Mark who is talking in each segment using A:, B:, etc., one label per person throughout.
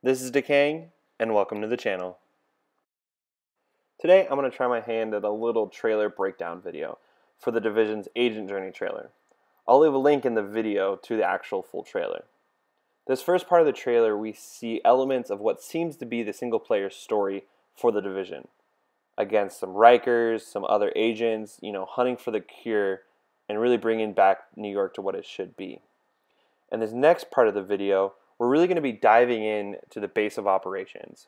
A: This is Decaying, and welcome to the channel. Today I'm going to try my hand at a little trailer breakdown video for The Division's Agent Journey trailer. I'll leave a link in the video to the actual full trailer. This first part of the trailer, we see elements of what seems to be the single player story for The Division, against some Rikers, some other agents, hunting for the cure, and really bringing back New York to what it should be. And this next part of the video, we're really going to be diving in to the base of operations.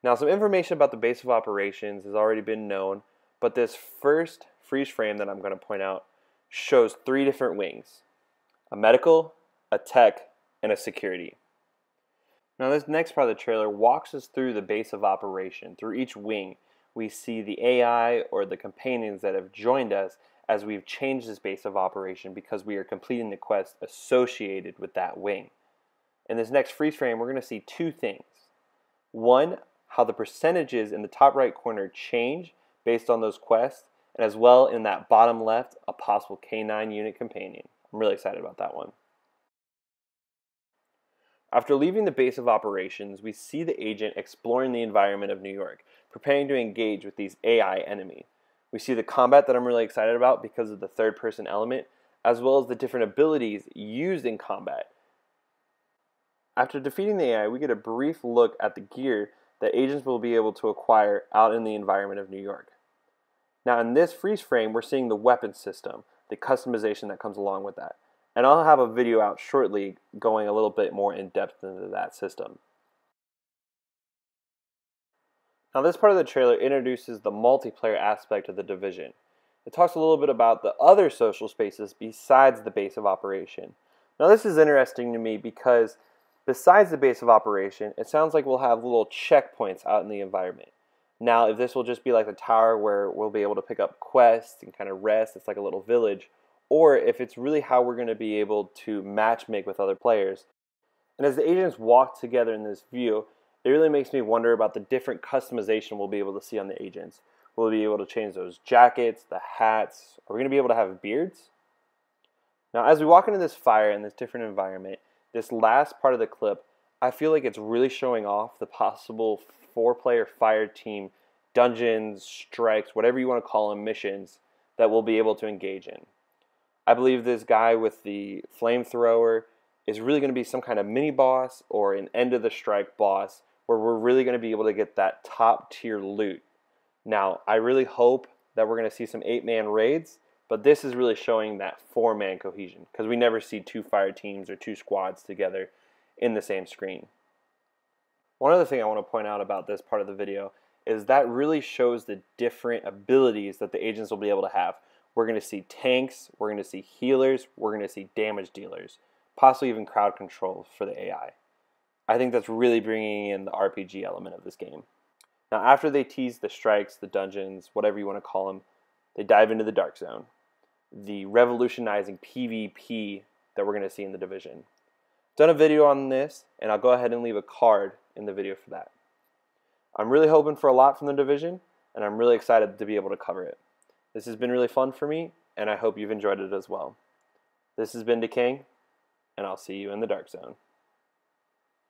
A: Now, some information about the base of operations has already been known, but this first freeze frame that I'm going to point out shows three different wings: a medical, a tech, and a security. Now, this next part of the trailer walks us through the base of operation. Through each wing, we see the AI or the companions that have joined us as we've changed this base of operation because we are completing the quest associated with that wing. In this next freeze frame, we're going to see two things. One, how the percentages in the top right corner change based on those quests, and as well in that bottom left, a possible K9 unit companion. I'm really excited about that one. After leaving the base of operations, we see the agent exploring the environment of New York, preparing to engage with these AI enemies. We see the combat that I'm really excited about because of the third-person element, as well as the different abilities used in combat. After defeating the AI, we get a brief look at the gear that agents will be able to acquire out in the environment of New York. Now, in this freeze frame, we're seeing the weapon system, the customization that comes along with that. And I'll have a video out shortly going a little bit more in depth into that system. Now, this part of the trailer introduces the multiplayer aspect of The Division. It talks a little bit about the other social spaces besides the base of operation. Now, this is interesting to me because besides the base of operation, it sounds like we'll have little checkpoints out in the environment. Now, if this will just be like the tower where we'll be able to pick up quests and kind of rest, it's like a little village, or if it's really how we're going to be able to matchmake with other players. And as the agents walk together in this view, it really makes me wonder about the different customization we'll be able to see on the agents. Will we be able to change those jackets, the hats? Are we going to be able to have beards? Now, as we walk into this fire in this different environment, this last part of the clip, I feel like it's really showing off the possible 4-player fire team dungeons, strikes, whatever you want to call them, missions that we'll be able to engage in. I believe this guy with the flamethrower is really going to be some kind of mini boss or an end of the strike boss where we're really going to be able to get that top tier loot. Now, I really hope that we're going to see some 8-man raids, but this is really showing that 4-man cohesion because we never see 2 fire teams or 2 squads together in the same screen. One other thing I want to point out about this part of the video is that really shows the different abilities that the agents will be able to have. We're going to see tanks, we're going to see healers, we're going to see damage dealers, possibly even crowd control for the AI. I think that's really bringing in the RPG element of this game. Now, after they tease the strikes, the dungeons, whatever you want to call them, they dive into the Dark Zone, the revolutionizing PvP that we're going to see in The Division. I've done a video on this, and I'll go ahead and leave a card in the video for that. I'm really hoping for a lot from The Division, and I'm really excited to be able to cover it. This has been really fun for me, and I hope you've enjoyed it as well. This has been Decaying, and I'll see you in the Dark Zone.